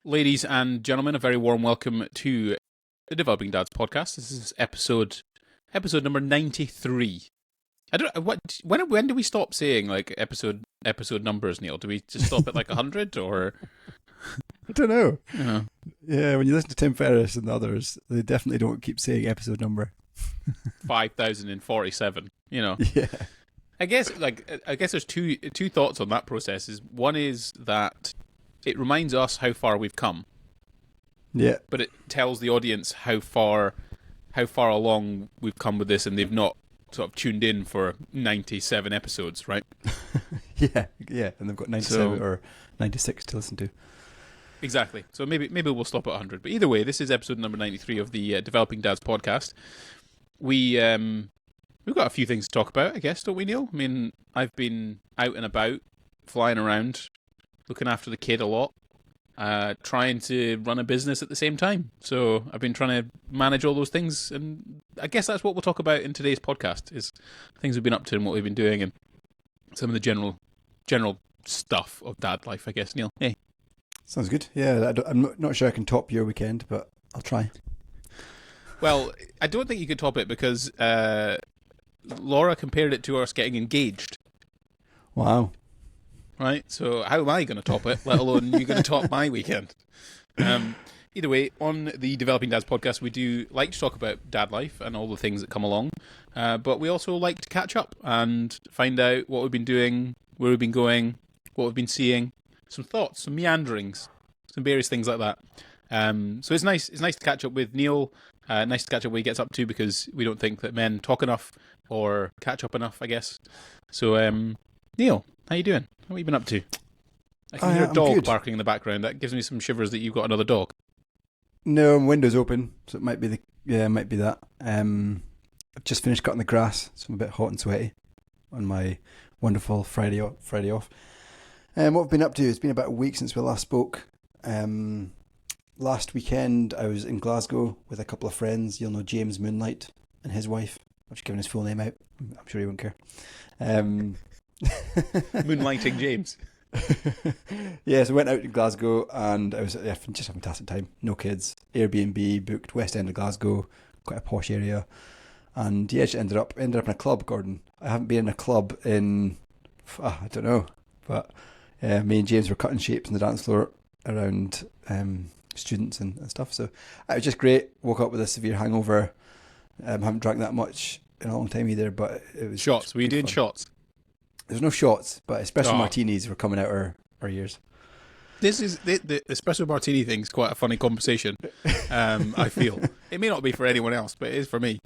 Ladies and gentlemen, a very warm welcome to the Developing Dads podcast. This is episode number 93. I don't what when do we stop saying like episode numbers, Neil? Do we just stop at like 100 or I don't know. uh, Yeah, when you listen to Tim Ferriss and others, they definitely don't keep saying episode number. 5047, Yeah. I guess there's two thoughts on that process. One is that it reminds us how far we've come, Yeah. but it tells the audience how far along we've come with this, and they've not sort of tuned in for 97 episodes, right? Yeah. And they've got 97 or 96 to listen to. Exactly. So maybe we'll stop at 100. But either way, this is episode number 93 of the Developing Dads podcast. We've got a few things to talk about, I guess, don't we, Neil? I mean, I've been out and about, flying around, looking after the kid a lot, trying to run a business at the same time. So I've been trying to manage all those things, and I guess that's what we'll talk about in today's podcast, is things we've been up to and what we've been doing, and some of the general stuff of dad life, I guess, Neil. Hey. Sounds good. Yeah, I'm not sure I can top your weekend, but I'll try. Well, I don't think you could top it because Laura compared it to us getting engaged. Wow. Right? So how am I going to top it, let alone you going to top my weekend? Either way, on the Developing Dads podcast, we do like to talk about dad life and all the things that come along, but we also like to catch up and find out what we've been doing, where we've been going, what we've been seeing, some thoughts, some meanderings, some various things like that. So it's nice to catch up with Neil, nice to catch up what he gets up to, because we don't think that men talk enough or catch up enough, I guess. So, Neil, how you doing? What have you been up to? I can hear a dog barking in the background. That gives me some shivers that you've got another dog. No, my window's open, so it might be that. I've just finished cutting the grass, so I'm a bit hot and sweaty on my wonderful Friday off. What I've been up to, it's been about a week since we last spoke. Last weekend I was in Glasgow with a couple of friends. You'll know James Moonlight and his wife. I've just given his full name out. I'm sure he won't care. Moonlighting James. Yeah, so I went out to Glasgow and I was just having a fantastic time. No kids. Airbnb, booked West End of Glasgow, quite a posh area. And yeah, just ended up in a club, Gordon. I haven't been in a club in, I don't know, but me and James were cutting shapes on the dance floor around students and stuff. So it was just great. Woke up with a severe hangover. Haven't drank that much in a long time either, but it was shots. Were you doing fun. Shots? There's no shots, but espresso martinis were coming out our ears. This is the espresso martini thing's quite a funny conversation. I feel it may not be for anyone else, but it is for me.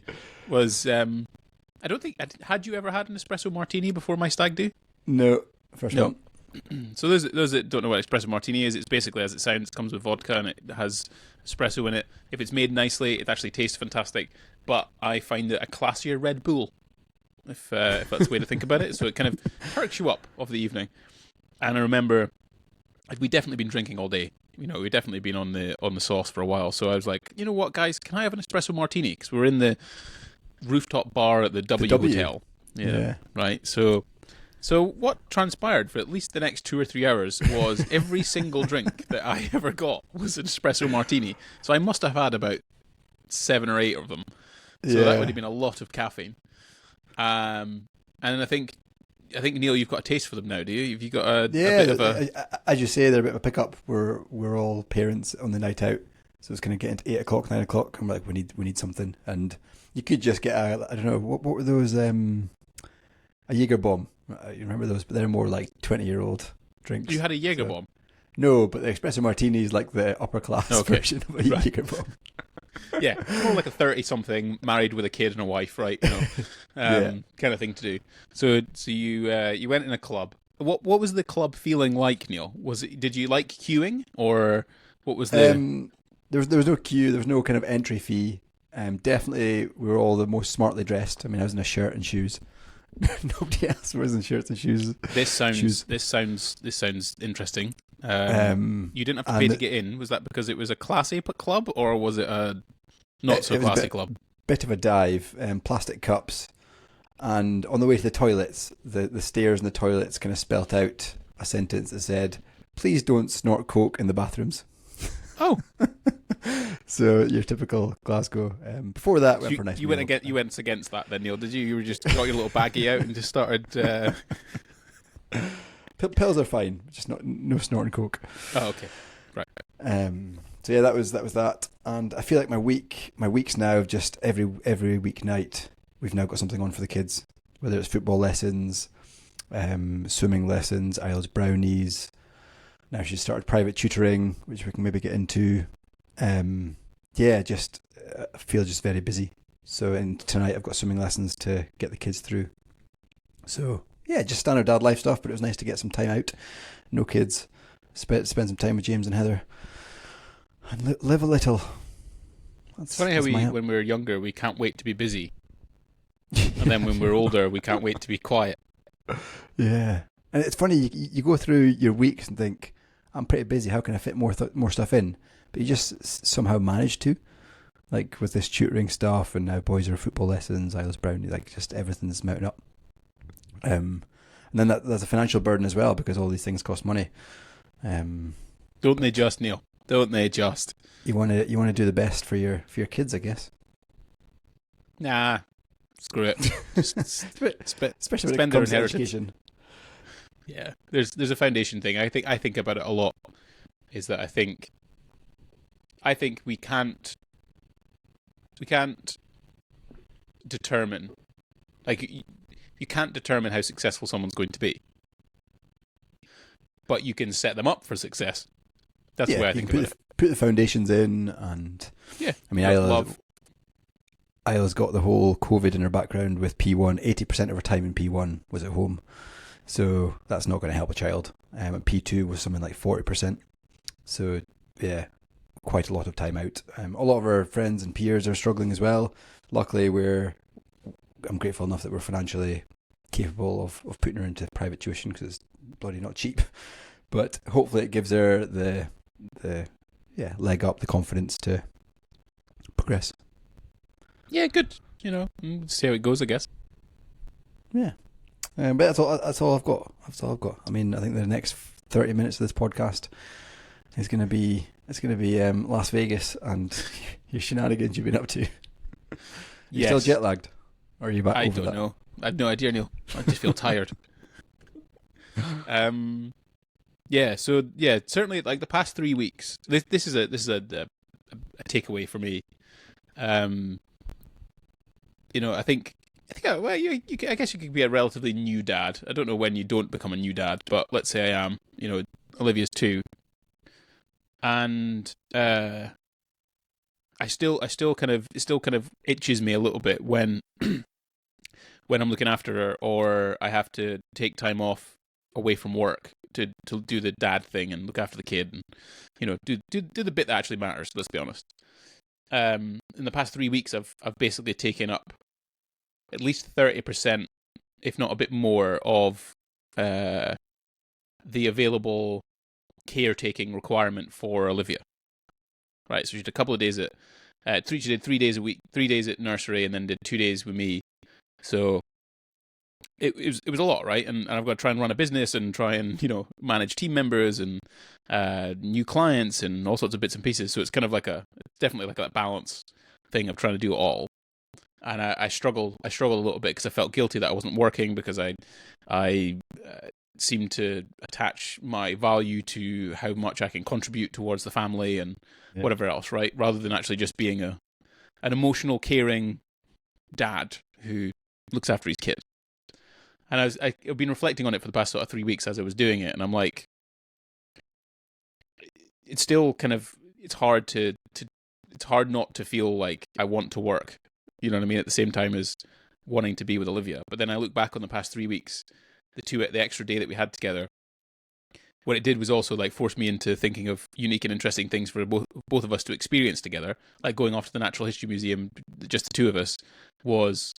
I don't think had you ever had an espresso martini before my stag do? No, first one. So those that don't know what espresso martini is, it's basically as it sounds. It comes with vodka and it has espresso in it. If it's made nicely, it actually tastes fantastic. But I find it a classier Red Bull, if that's the way to think about it. So it kind of perks you up of the evening. And I remember we'd definitely been drinking all day. We'd definitely been on the sauce for a while. So I was like, you know what, guys, can I have an espresso martini? Because we're in the rooftop bar at the W Hotel. Yeah. Right. So what transpired for at least the next 2 or 3 hours was every single drink that I ever got was an espresso martini. So I must have had about 7 or 8 of them. So that would have been a lot of caffeine. And I think Neil, you've got a taste for them now, do you? Have you got a bit of a? As you say, they're a bit of a pickup. We're all parents on the night out, so it's kind of getting to 8 o'clock, 9 o'clock. I'm like, we need something, and you could just get I don't know what were those a Jaeger bomb. You remember those? But they're more like 20-year-old drinks. You had a Jaeger bomb? No, but the espresso martini is like the upper class version of a Jaeger bomb. Yeah, more like a 30-something married with a kid and a wife, right? Kind of thing to do. So you went in a club. What was the club feeling like, Neil? Did you like queuing, or what was the? There was no queue. There was no kind of entry fee. Definitely, we were all the most smartly dressed. I mean, I was in a shirt and shoes. Nobody else was in shirts and shoes. This sounds interesting. You didn't have to pay to get in. Was that because it was a classy club, or was it a not so classy club? Bit of a dive. Plastic cups, and on the way to the toilets, the stairs in the toilets kind of spelt out a sentence that said, "Please don't snort coke in the bathrooms." Oh, So your typical Glasgow. Before that, went you, for a nice you meal. went against that then, Neil, did you? You were just got your little baggie out and just started. Pills are fine, just not no snorting coke. Oh, okay, right. So yeah, that was that, and I feel like my weeks now of just every weeknight we've now got something on for the kids, whether it's football lessons, swimming lessons, Isles brownies. Now she's started private tutoring, which we can maybe get into. Yeah, just I feel just very busy. So and tonight I've got swimming lessons to get the kids through. So yeah, just standard dad life stuff, but it was nice to get some time out. No kids. Spend some time with James and Heather. And live a little. It's funny how when we're younger, we can't wait to be busy. And then when we're older, we can't wait to be quiet. Yeah. And it's funny, you go through your weeks and think, I'm pretty busy, how can I fit more stuff in? But you just somehow manage to. Like with this tutoring stuff, and now boys are football lessons, Isles Brownie, like just everything's mounting up. And then there's a financial burden as well, because all these things cost money. Don't they just, Neil? Don't they just? You want to do the best for your kids, I guess. Nah, screw it. Especially when spend it their comes to inheritance. education. Yeah, there's a foundation thing. I think about it a lot. Is that I think we can't determine, like you can't determine how successful someone's going to be, but you can set them up for success. That's the way I think about it. Put the foundations in, and yeah, I mean, Isla's got the whole COVID in her background with P1. 80% of her time in P1 was at home, so that's not going to help a child. And P2 was something like 40%. So yeah, quite a lot of time out. A lot of our friends and peers are struggling as well. Luckily, I'm grateful enough that we're financially capable of putting her into private tuition, because it's bloody not cheap. But hopefully it gives her the leg up, the confidence to progress. Yeah, good. See how it goes, I guess. Yeah. But that's all I've got. I mean, I think the next 30 minutes of this podcast is going to be Las Vegas and your shenanigans you've been up to. You still jet lagged? Or are you back? I don't know. I have no idea, Neil. I just feel tired. Yeah. So yeah, certainly like the past 3 weeks. This is a takeaway for me. I think I guess you could be a relatively new dad. I don't know when you don't become a new dad, but let's say I am. Olivia's 2, and it still kind of itches me a little bit when when I'm looking after her, or I have to take time off away from work to do the dad thing and look after the kid, and do the bit that actually matters. Let's be honest. In the past 3 weeks, I've basically taken up at least 30%, if not a bit more, of the available caretaking requirement for Olivia. Right, so she did a couple of days she did 3 days a week, 3 days at nursery, and then did 2 days with me. So it was a lot, right? And I've got to try and run a business and try and manage team members and new clients and all sorts of bits and pieces. So it's kind of definitely like that balance thing of trying to do it all. And I struggle a little bit because I felt guilty that I wasn't working, because I seem to attach my value to how much I can contribute towards the family and whatever else, right? Rather than actually just being an emotional, caring dad who looks after his kid. And I've been reflecting on it for the past sort of 3 weeks as I was doing it, and I'm like, it's still kind of, it's hard not to feel like I want to work. You know what I mean? At the same time as wanting to be with Olivia. But then I look back on the past 3 weeks, the extra day that we had together. What it did was also force me into thinking of unique and interesting things for both of us to experience together. Like going off to the Natural History Museum, just the two of us, was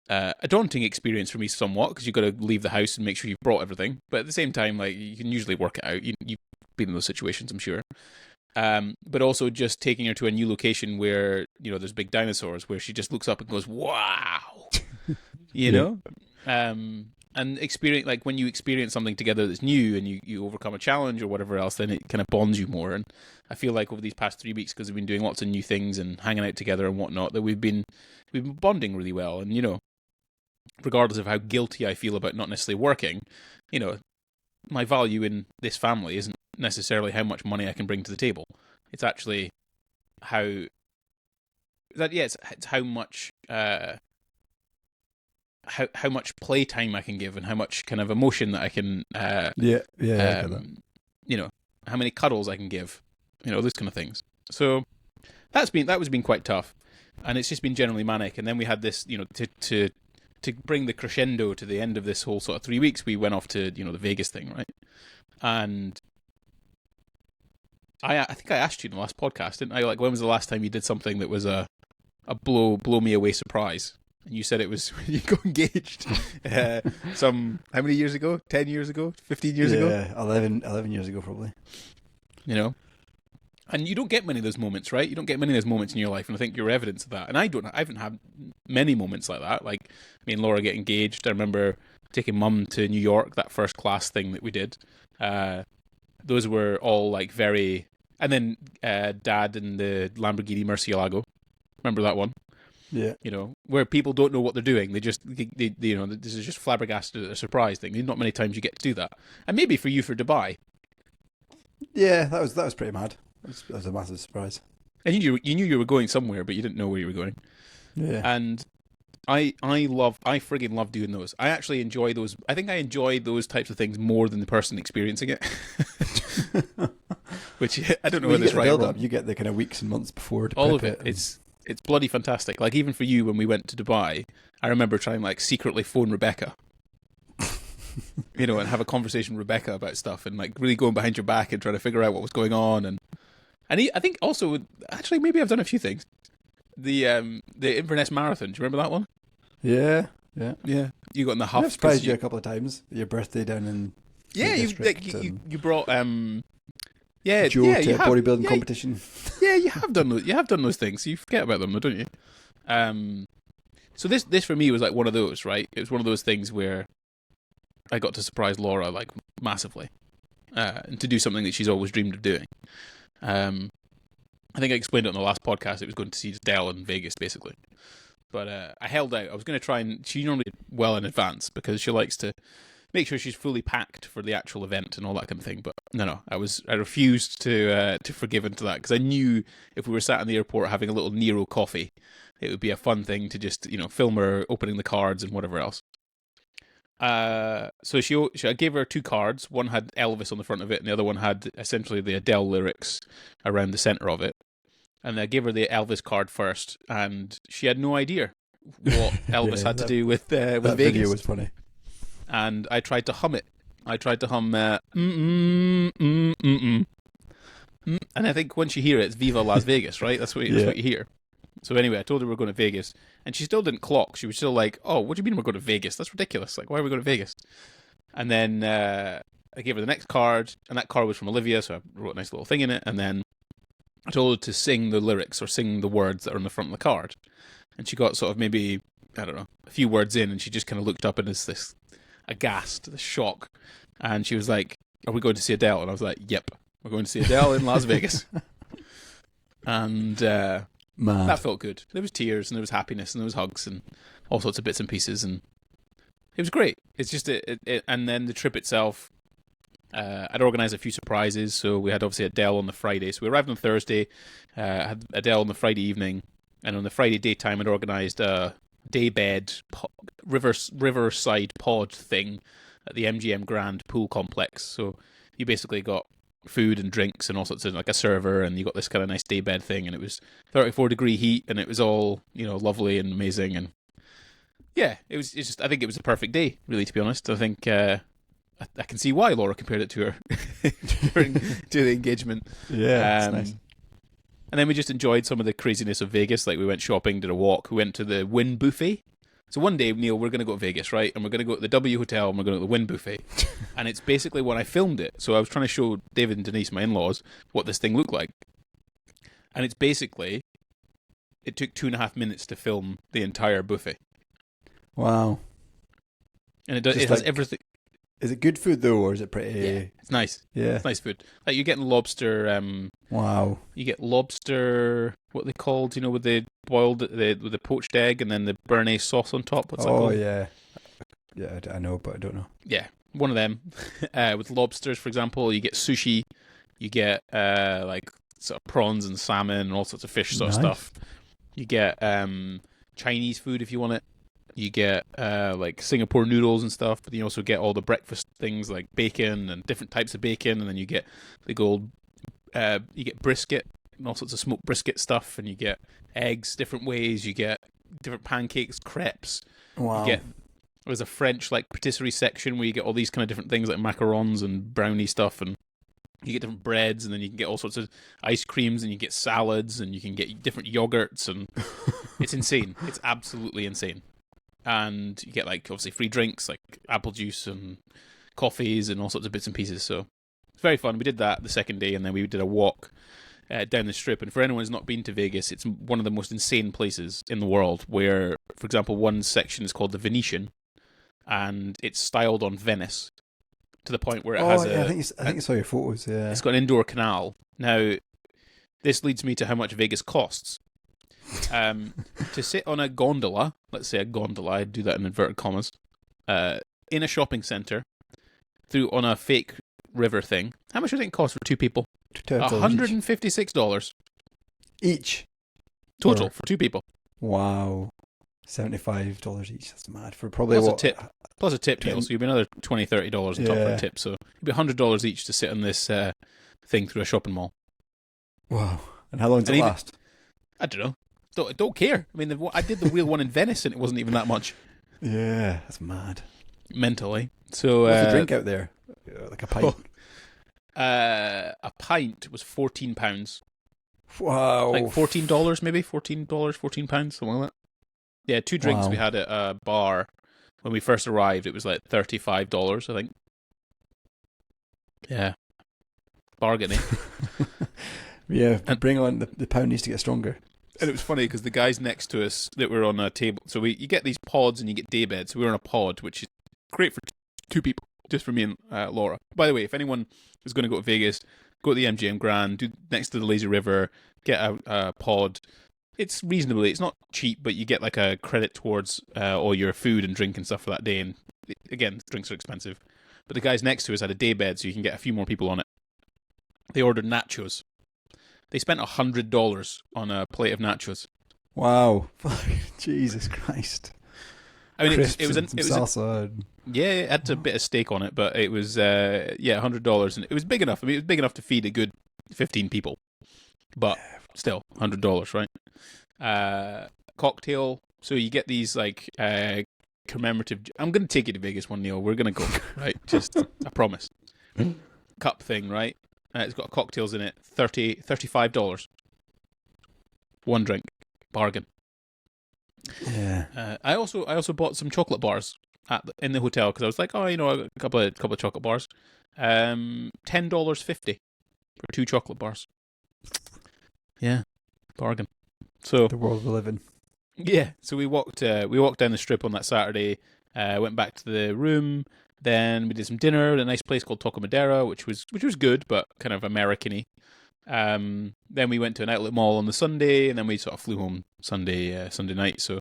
a daunting experience for me somewhat, because you've got to leave the house and make sure you've brought everything. But at the same time, you can usually work it out. You've been in those situations, I'm sure. But also just taking her to a new location where there's big dinosaurs, where she just looks up and goes, "Wow," and experience, when you experience something together that's new and you overcome a challenge or whatever else, then it kind of bonds you more. And I feel like over these past 3 weeks, because we've been doing lots of new things and hanging out together and whatnot, that we've been bonding really well. And, you know, regardless of how guilty I feel about not necessarily working, you know, my value in this family isn't necessarily how much money I can bring to the table. It's actually it's how much how much playtime I can give and how much kind of emotion that I can I get that. you know, how many cuddles I can give, you know, those kind of things. So that was been quite tough, and it's just been generally manic. And then we had this, you know, to bring the crescendo to the end of this whole sort of 3 weeks, we went off to, you know, the Vegas thing, right? And I think I asked you in the last podcast, didn't I? Like, when was the last time you did something that was a blow me away surprise? And you said it was when you got engaged. How many years ago? 10 years ago? 15 years ago? Yeah, 11 years ago probably. You know? And you don't get many of those moments, right? You don't get many of those moments in your life, and I think you're evidence of that. And I haven't had many moments like that. Like, me and Laura get engaged. I remember taking Mum to New York, that first class thing that we did. Those were all like very... And then Dad in the Lamborghini Murcielago. Remember that one? Yeah. You know, where people don't know what they're doing. They you know, this is just flabbergasted, a surprise thing. Not many times you get to do that. And maybe for you for Dubai. Yeah, that was pretty mad. That was a massive surprise. And you knew you were going somewhere, but you didn't know where you were going. Yeah. And I friggin' love doing those. I actually enjoy those. I think I enjoy those types of things more than the person experiencing it. Which I don't know whether it's right or wrong. You get the kind of weeks and months before to all of prep it. It's bloody fantastic. Like, even for you, when we went to Dubai, I remember trying like secretly phone Rebecca, you know, and have a conversation with Rebecca about stuff, and like really going behind your back and trying to figure out what was going on. And I think also, actually, maybe I've done a few things. The Inverness Marathon. Do you remember that one? Yeah. You got in the huff. I've surprised you a couple of times. Your birthday down in you brought Joe to a bodybuilding competition. Yeah, you have done those. You have done those things. You forget about them, don't you? So this for me was like one of those, right? It was one of those things where I got to surprise Laura like massively, and to do something that she's always dreamed of doing. I think I explained it on the last podcast. It was going to see Adele in Vegas, basically. But I held out. I was going to try and... She normally did well in advance because she likes to make sure she's fully packed for the actual event and all that kind of thing. But no, I refused to forgive into that, because I knew if we were sat in the airport having a little Nero coffee, it would be a fun thing to just, you know, film her opening the cards and whatever else. So I gave her 2 cards. One had Elvis on the front of it, and the other one had essentially the Adele lyrics around the center of it. And I gave her the Elvis card first, and she had no idea what Elvis had to do with that Vegas. Video was funny. And I tried to hum it. I tried to hum and I think once you hear it, it's Viva Las Vegas, right? That's what you hear. So anyway, I told her we're going to Vegas, and she still didn't clock. She was still like, "Oh, what do you mean we're going to Vegas? That's ridiculous. Like, why are we going to Vegas?" And then I gave her the next card, and that card was from Olivia, so I wrote a nice little thing in it, and then I told her to sing the lyrics or sing the words that are on the front of the card. And she got sort of maybe, I don't know, a few words in, and she just kind of looked up and is this aghast, this shock. And she was like, "Are we going to see Adele?" And I was like, "Yep, we're going to see Adele in Las Vegas." And that felt good. There was tears, and there was happiness, and there was hugs, and all sorts of bits and pieces, and it was great. It's just, and then the trip itself, I'd organised a few surprises. So we had obviously Adele on the Friday. So we arrived on Thursday, had Adele on the Friday evening, and on the Friday daytime I'd organised a daybed riverside pod thing at the MGM Grand Pool Complex. So you basically got food and drinks and all sorts of, like a server, and you got this kind of nice daybed thing, and it was 34-degree heat, and it was all, you know, lovely and amazing. And yeah, it's just, I think it was a perfect day, really, to be honest. I think I can see why Laura compared it to her to the engagement. Yeah, it's nice. And then we just enjoyed some of the craziness of Vegas. Like, we went shopping, did a walk, we went to the Wynn Buffet. So one day, Neil, we're going to go to Vegas, right? And we're going to go to the W Hotel, and we're going to the Wynn Buffet. And it's basically when I filmed it. So I was trying to show David and Denise, my in-laws, what this thing looked like. And it's basically, it took 2.5 minutes to film the entire buffet. Wow. And it has everything. Is it good food though, or is it pretty? Yeah, it's nice. Yeah. It's nice food. Like you're getting lobster. Wow. You get lobster. What are they called? You know, with the boiled, with the poached egg, and then the béarnaise sauce on top. What's that Oh called? yeah. Yeah, I know, but I don't know. Yeah, one of them. With lobsters, for example, you get sushi. You get like sort of prawns and salmon and all sorts of fish sort of Nice. stuff. You get Chinese food if you want it. You get like Singapore noodles and stuff, but you also get all the breakfast things like bacon and different types of bacon, and then you get the gold. You get brisket and all sorts of smoked brisket stuff, and you get eggs different ways. You get different pancakes, crepes. Wow. You get there's a French like patisserie section where you get all these kind of different things like macarons and brownie stuff, and you get different breads, and then you can get all sorts of ice creams, and you get salads, and you can get different yogurts, and it's insane. It's absolutely insane. And you get like obviously free drinks like apple juice and coffees and all sorts of bits and pieces. So it's very fun. We did that the second day, and then we did a walk down the strip. And for anyone who's not been to Vegas, it's one of the most insane places in the world. Where, for example, one section is called the Venetian, and it's styled on Venice to the point where it has yeah, I think I saw your photos. Yeah. it's got an indoor canal. Now, this leads me to how much Vegas costs. To sit on a gondola, let's say a gondola, I do that in inverted commas, in a shopping centre, on a fake river thing. How much do you think it costs for two people? $156 each total Or- for two people. Wow. $75 each. That's mad. For probably Plus a what? tip. Plus a tip, Neil, so you'll be another $20, $30 on top for Yeah. a tip. So it'll be $100 each to sit on this thing through a shopping mall. Wow. And how long does And it even- last? I don't know. Don't care. I mean, I did the real one in Venice, and it wasn't even that much Yeah, that's mad. mentally. So What's the drink out there? Like a pint. a pint was £14. Wow. Like $14 maybe, £14, £14, something like that. Yeah, two drinks Wow. we had at a bar when we first arrived. It was like $35, I think. Yeah, bargain. Yeah, And- bring on the pound needs to get stronger. And it was funny because the guys next to us that were on a table. So you get these pods and you get day beds. So we were on a pod, which is great for two people, just for me and Laura. By the way, if anyone is going to go to Vegas, go to the MGM Grand, do next to the lazy river, get a pod. It's reasonably, it's not cheap, but you get like a credit towards all your food and drink and stuff for that day. And again, drinks are expensive. But the guys next to us had a day bed, so you can get a few more people on it. They ordered nachos. They spent $100 on a plate of nachos. Wow. Jesus Christ. I mean, Crisps it was and some salsa. yeah, it had a bit of steak on it, but it was $100, and it was big enough. I mean, it was big enough to feed a good 15 people, but still $100, right? Cocktail. So you get these like commemorative. I'm going to take you to Vegas one, Neil. We're going to go, right? Just I promise. Cup thing, right? It's got cocktails in it. $35. One drink, bargain. Yeah. I also bought some chocolate bars in the hotel because I was like, a couple of chocolate bars. $10.50 for two chocolate bars. Yeah, bargain. So The world we live in. yeah, so we walked down the strip on that Saturday. Went back to the room. Then we did some dinner at a nice place called Taco Madera, which was good, but kind of American-y. Then we went to an outlet mall on the Sunday, and then we sort of flew home Sunday night. So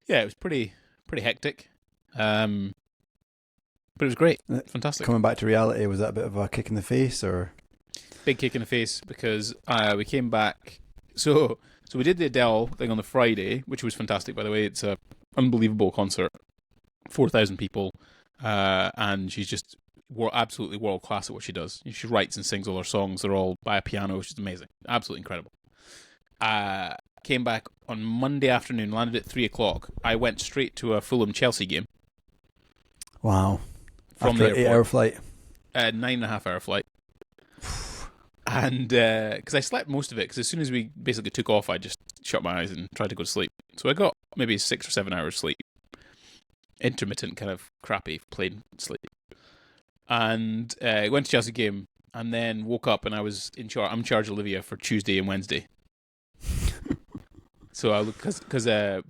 yeah, it was pretty hectic, but it was great, fantastic. Coming back to reality, was that a bit of a kick in the face, or? Big kick in the face because we came back. So we did the Adele thing on the Friday, which was fantastic. By the way, it's a unbelievable concert, 4,000 people. And she's just absolutely world class at what she does. She writes and sings all her songs. They're all by a piano, which is amazing. Absolutely incredible. Came back on Monday afternoon, landed at 3:00. I went straight to a Fulham-Chelsea game. Wow. From After the an 8-hour flight. 9.5-hour flight. And because I slept most of it, because as soon as we basically took off, I just shut my eyes and tried to go to sleep. So I got maybe 6 or 7 hours sleep. Intermittent kind of crappy plain sleep. And went to Chelsea game and then woke up and I was in charge. I'm in charge of Olivia for Tuesday and Wednesday. So because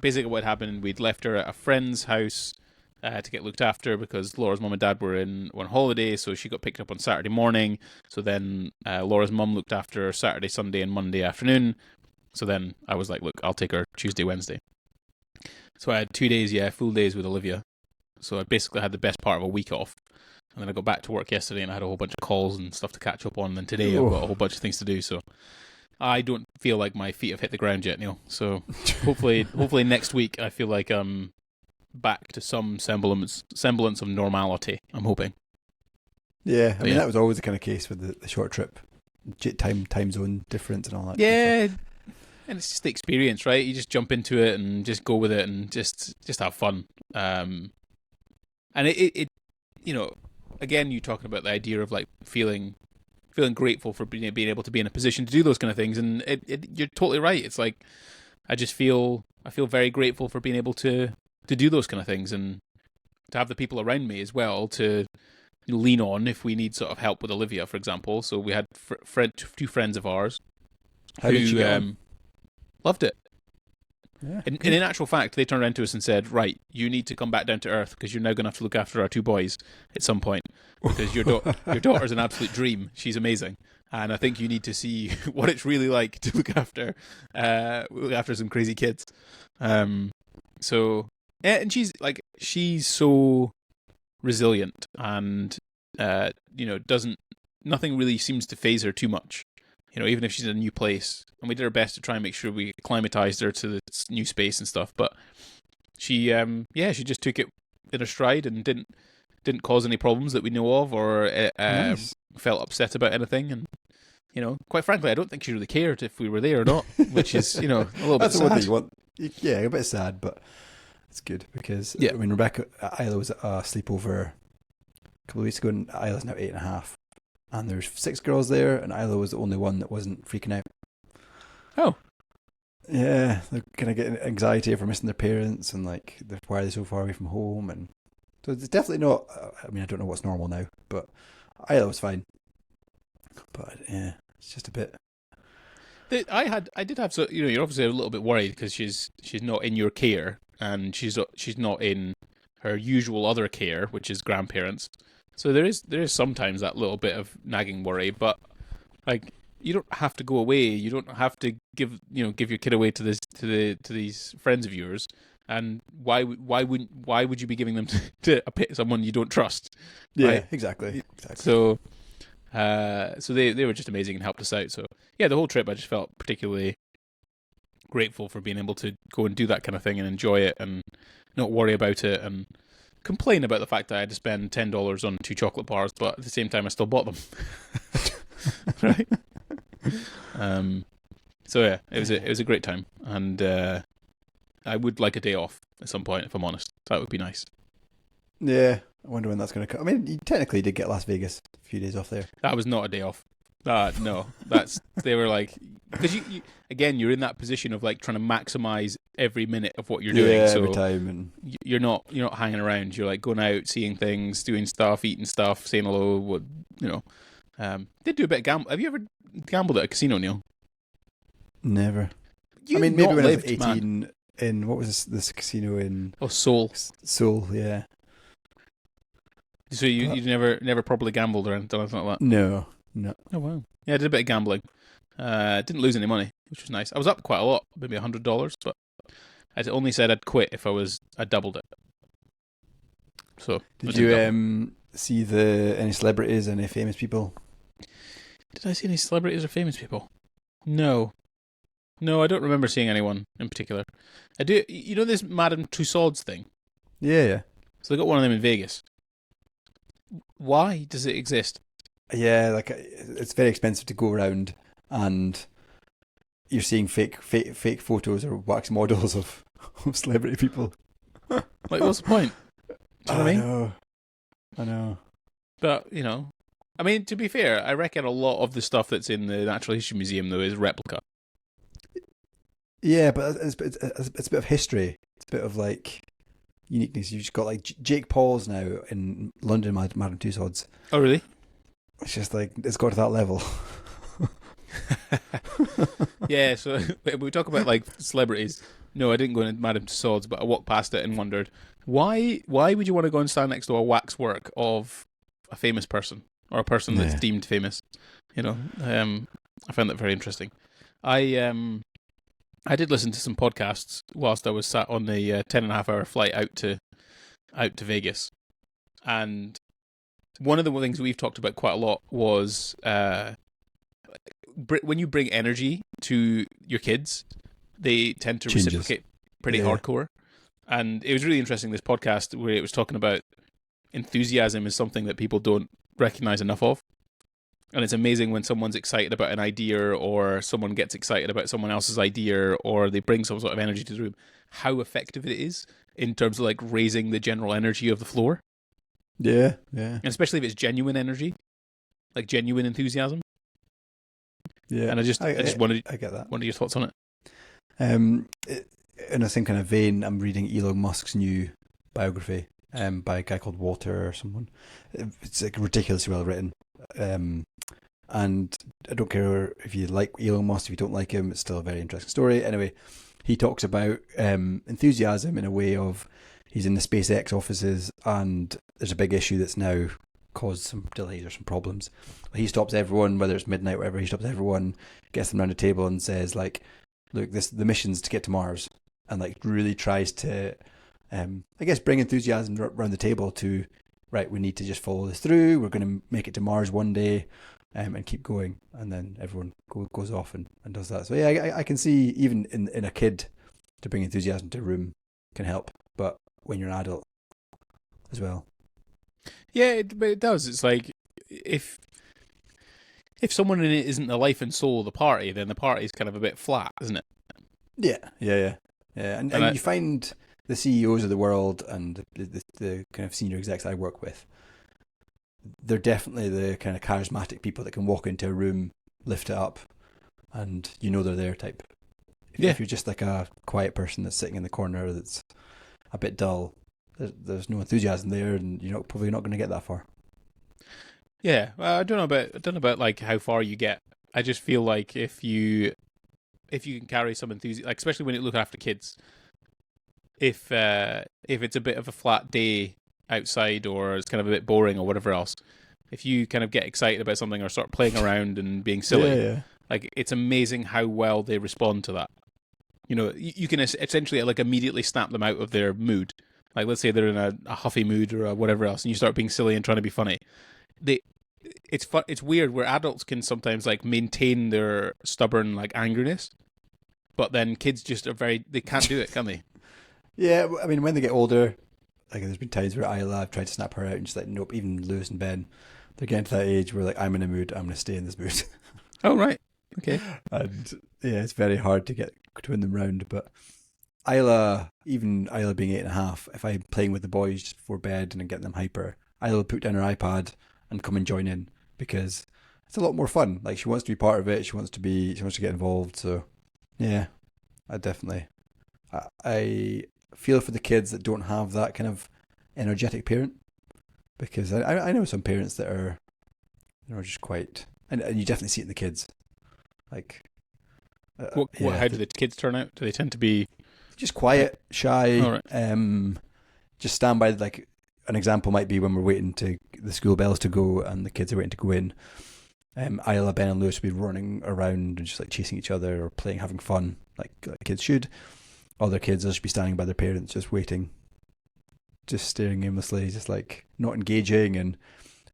basically what happened, we'd left her at a friend's house to get looked after because Laura's mum and dad were on holiday, so she got picked up on Saturday morning. So then Laura's mum looked after her Saturday, Sunday, and Monday afternoon. So then I was like, look, I'll take her Tuesday, Wednesday. So I had 2 days, full days with Olivia. So I basically had the best part of a week off. And then I got back to work yesterday and I had a whole bunch of calls and stuff to catch up on. And then today I've got a whole bunch of things to do. So I don't feel like my feet have hit the ground yet, Neil. So hopefully next week I feel like I'm back to some semblance of normality, I'm hoping. Yeah, I mean, that was always the kind of case with the short trip. Time zone difference and all that. Yeah, and it's just the experience, right? You just jump into it and just go with it and just have fun. And it again, you talking about the idea of like feeling grateful for being able to be in a position to do those kind of things, and you're totally right. It's like I feel very grateful for being able to do those kind of things and to have the people around me as well to lean on if we need sort of help with Olivia, for example. So we had two friends of ours who loved it. Yeah, in actual fact, they turned around to us and said, right, you need to come back down to earth because you're now going to have to look after our two boys at some point because your daughter's an absolute dream. She's amazing. And I think you need to see what it's really like to look after some crazy kids. So, yeah, and she's so resilient and, nothing really seems to faze her too much. Even if she's in a new place, and we did our best to try and make sure we acclimatized her to this new space and stuff. But she just took it in her stride and didn't cause any problems that we know of, or nice. Felt upset about anything. And quite frankly, I don't think she really cared if we were there or not, which is a little bit That's sad. the one thing you want. Yeah, a bit sad, but it's good because I mean, Isla was at a sleepover a couple of weeks ago, and Isla's now 8.5. And there's 6 girls there, and Isla was the only one that wasn't freaking out. Oh. Yeah, they're kind of getting anxiety for missing their parents, and like, why are they so far away from home? And so it's definitely not, I mean, I don't know what's normal now, but Isla was fine. But yeah, it's just a bit. I did have, so you're obviously a little bit worried because she's not in your care, and she's not in her usual other care, which is grandparents. So there is sometimes that little bit of nagging worry, but like you don't have to go away. You don't have to give your kid away to these friends of yours. And why would you be giving them to someone you don't trust? Yeah, right? Exactly. So they were just amazing and helped us out. So yeah, the whole trip I just felt particularly grateful for being able to go and do that kind of thing and enjoy it and not worry about it and complain about the fact that I had to spend $10 on 2 chocolate bars, but at the same time I still bought them. Right? So yeah, it was a great time, and I would like a day off at some point if I'm honest. That would be nice. Yeah, I wonder when that's going to come. I mean, you technically did get Las Vegas a few days off there. That was not a day off. No, they were like, because you again, you're in that position of like trying to maximize every minute of what you're doing. So every time, and you're not hanging around. You're like going out, seeing things, doing stuff, eating stuff, saying hello. Did do a bit of gamble. Have you ever gambled at a casino, Neil? Never. I mean, maybe when I was 18 in what was this casino in? Oh, Seoul. Seoul, yeah. So you never properly gambled or anything like that? No. Oh wow. Yeah, I did a bit of gambling. Didn't lose any money, which was nice. I was up quite a lot, maybe $100, but I only said I'd quit if I doubled it. So did you see any celebrities, any famous people? Did I see any celebrities or famous people? No, I don't remember seeing anyone in particular. I do. You know this Madame Tussauds thing? Yeah. So they got one of them in Vegas. Why does it exist? Yeah, like it's very expensive to go around, and you're seeing fake photos or wax models of celebrity people. Like, what's the point? Do you know what I mean? I know. But I mean, to be fair, I reckon a lot of the stuff that's in the Natural History Museum though is replica. Yeah, but it's a bit of history. It's a bit of like uniqueness. You've just got like Jake Paul's now in London, Madame Tussauds. Oh, really? It's just like it's got to that level. Yeah, so we talk about like celebrities. No, I didn't go into Madame Tussauds, but I walked past it and wondered why would you want to go and stand next to a waxwork of a famous person or a person that's Yeah. deemed famous? I found that very interesting. I did listen to some podcasts whilst I was sat on the 10.5 hour flight out to Vegas, and one of the things we've talked about quite a lot was when you bring energy to your kids, they tend to Changes. reciprocate pretty Yeah. hardcore. And it was really interesting, this podcast where it was talking about enthusiasm is something that people don't recognize enough of. And it's amazing when someone's excited about an idea, or someone gets excited about someone else's idea, or they bring some sort of energy to the room, how effective it is in terms of like raising the general energy of the floor. Yeah. And especially if it's genuine energy, like genuine enthusiasm. Yeah. And I just wanted I get that. What are your thoughts on it? In the same kind of vein, I'm reading Elon Musk's new biography by a guy called Walter or someone. It's like ridiculously well written. And I don't care if you like Elon Musk, if you don't like him, it's still a very interesting story. Anyway, he talks about enthusiasm in a way of he's in the SpaceX offices and there's a big issue that's now caused some delays or some problems. He stops everyone, whether it's midnight or whatever, he stops everyone, gets them around the table and says like, look, the mission's to get to Mars, and like really tries to, I guess, bring enthusiasm around the table to, right, we need to just follow this through. We're going to make it to Mars one day, and keep going. And then everyone goes off and does that. So yeah, I can see even in a kid to bring enthusiasm to a room can help, but when you're an adult as well. Yeah, but it does. It's like if someone in it isn't the life and soul of the party, then the party's kind of a bit flat, isn't it? Yeah. And you find the CEOs of the world and the kind of senior execs I work with, they're definitely the kind of charismatic people that can walk into a room, lift it up, and you know they're there type. If you're just like a quiet person that's sitting in the corner that's a bit dull, there's no enthusiasm there, and you're probably not going to get that far. Yeah, well, I don't know about like how far you get. I just feel like if you can carry some enthusiasm, like especially when you look after kids, if it's a bit of a flat day outside or it's kind of a bit boring or whatever else, if you kind of get excited about something or start playing around and being silly, like it's amazing how well they respond to that. You know, you can essentially like immediately snap them out of their mood. Like let's say they're in a huffy mood or whatever else, and you start being silly and trying to be funny. It's weird where adults can sometimes like maintain their stubborn like angriness, but then kids just they can't do it, can they? Yeah, I mean when they get older, like there's been times where I've tried to snap her out and she's like, nope. Even Lewis and Ben, they're getting to that age where like, I'm in a mood, I'm going to stay in this mood. Oh right, okay. And yeah, it's very hard to win them round. But Isla being 8.5, if I'm playing with the boys just before bed and getting them hyper, Isla will put down her iPad and come and join in because it's a lot more fun. Like she wants to be part of it. She wants to get involved. So yeah, I feel for the kids that don't have that kind of energetic parent, because I know some parents that are, just quite, and you definitely see it in the kids. Like, how do the kids turn out? Do they tend to be just quiet, shy? All right. Just stand by. Like an example might be when we're waiting to the school bells to go and the kids are waiting to go in. Isla, Ben, and Lewis will be running around and just like chasing each other or playing, having fun, like kids should. Other kids will just be standing by their parents, just waiting, just staring aimlessly, just like not engaging. And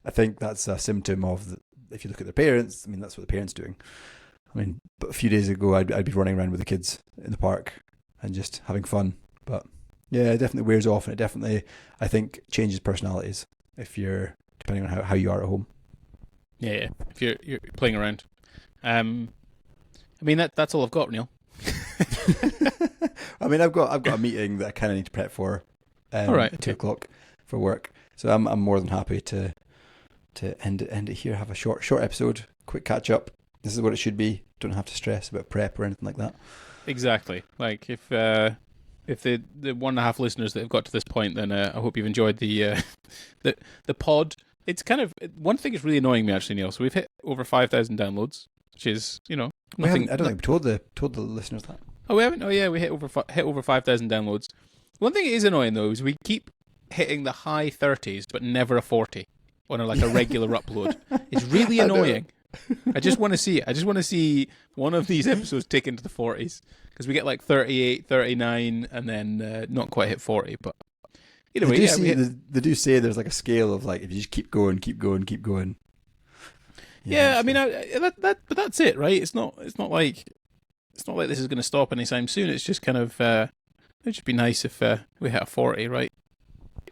I think that's a symptom of if you look at their parents, I mean, that's what the parents doing. I mean, but a few days ago, I'd be running around with the kids in the park and just having fun. But yeah, it definitely wears off, and it definitely, I think, changes personalities depending on how you are at home. Yeah. If you're playing around, I mean that's all I've got, Neil. I mean, I've got a meeting that I kind of need to prep for. All right, at 2:00 for work, so I'm more than happy to end it here. Have a short episode, quick catch up. This is what it should be. Don't have to stress about prep or anything like that. Exactly. Like if the 1.5 listeners that have got to this point, then I hope you've enjoyed the pod. It's kind of one thing is really annoying me actually, Neil. So we've hit over 5,000 downloads, which is nothing. I don't think we told the listeners that. Oh, we haven't. Oh, yeah, we hit over 5,000 downloads. One thing that is annoying though is we keep hitting the high 30s, but never a 40 on a regular upload. It's really annoying. I just want to see it. I just want to see one of these episodes take into the 40s because we get like 38, 39, and then not quite hit 40. But either way, they do say there's like a scale of like if you just keep going, keep going, keep going. Yeah, I mean, but that's it, right? It's not like this is going to stop anytime soon. It's just kind of it'd just be nice if we hit a 40, right?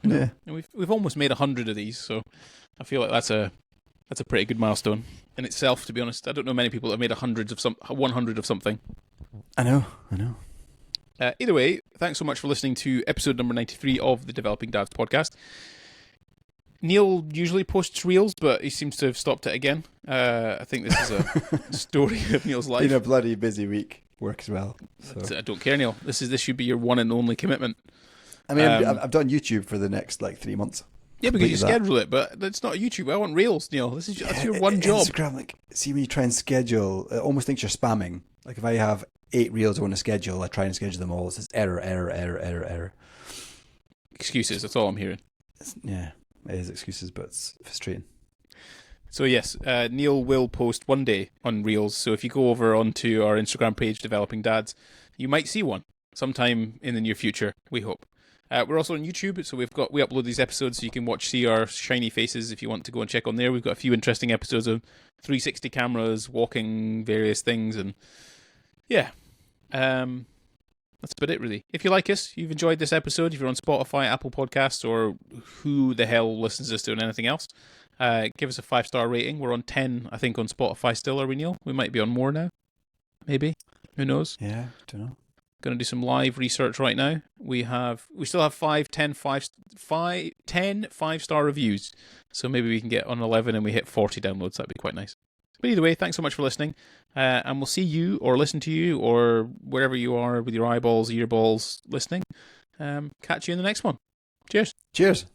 Yeah, and we've almost made 100 of these, so I feel like that's a pretty good milestone in itself. To be honest, I don't know many people that have made 100 of something. I know. Either way, thanks so much for listening to episode number 93 of the Developing Dads podcast. Neil usually posts reels, but he seems to have stopped it again. I think this is a story of Neil's life. Been a bloody busy week, work as well. So. I don't care, Neil. This should be your one and only commitment. I mean, I've done YouTube for the next like 3 months. Yeah, because you schedule it, but it's not YouTube. I want reels, Neil. That's your one job. Instagram, like, see when you try and schedule, it almost thinks you're spamming. Like if I have 8 reels I want to schedule, I try and schedule them all. It says error. Excuses. That's all I'm hearing. Yeah, it is excuses, but it's frustrating. So yes, Neil will post one day on Reels. So if you go over onto our Instagram page, Developing Dads, you might see one sometime in the near future. We hope. We're also on YouTube, so we upload these episodes so you can see our shiny faces if you want to go and check on there. We've got a few interesting episodes of 360 cameras, walking various things, and yeah, that's about it really. If you like us, you've enjoyed this episode, if you're on Spotify, Apple Podcasts, or who the hell listens to us doing anything else, give us a 5-star rating. We're on 10, I think, on Spotify still, are we, Neil? We might be on more now. Maybe. Who knows? Yeah, don't know. Going to do some live research right now. We still have 10 5-star reviews. So maybe we can get on 11 and we hit 40 downloads. That'd be quite nice. But either way, thanks so much for listening. And we'll see you or listen to you or wherever you are with your eyeballs, earballs listening. Catch you in the next one. Cheers. Cheers.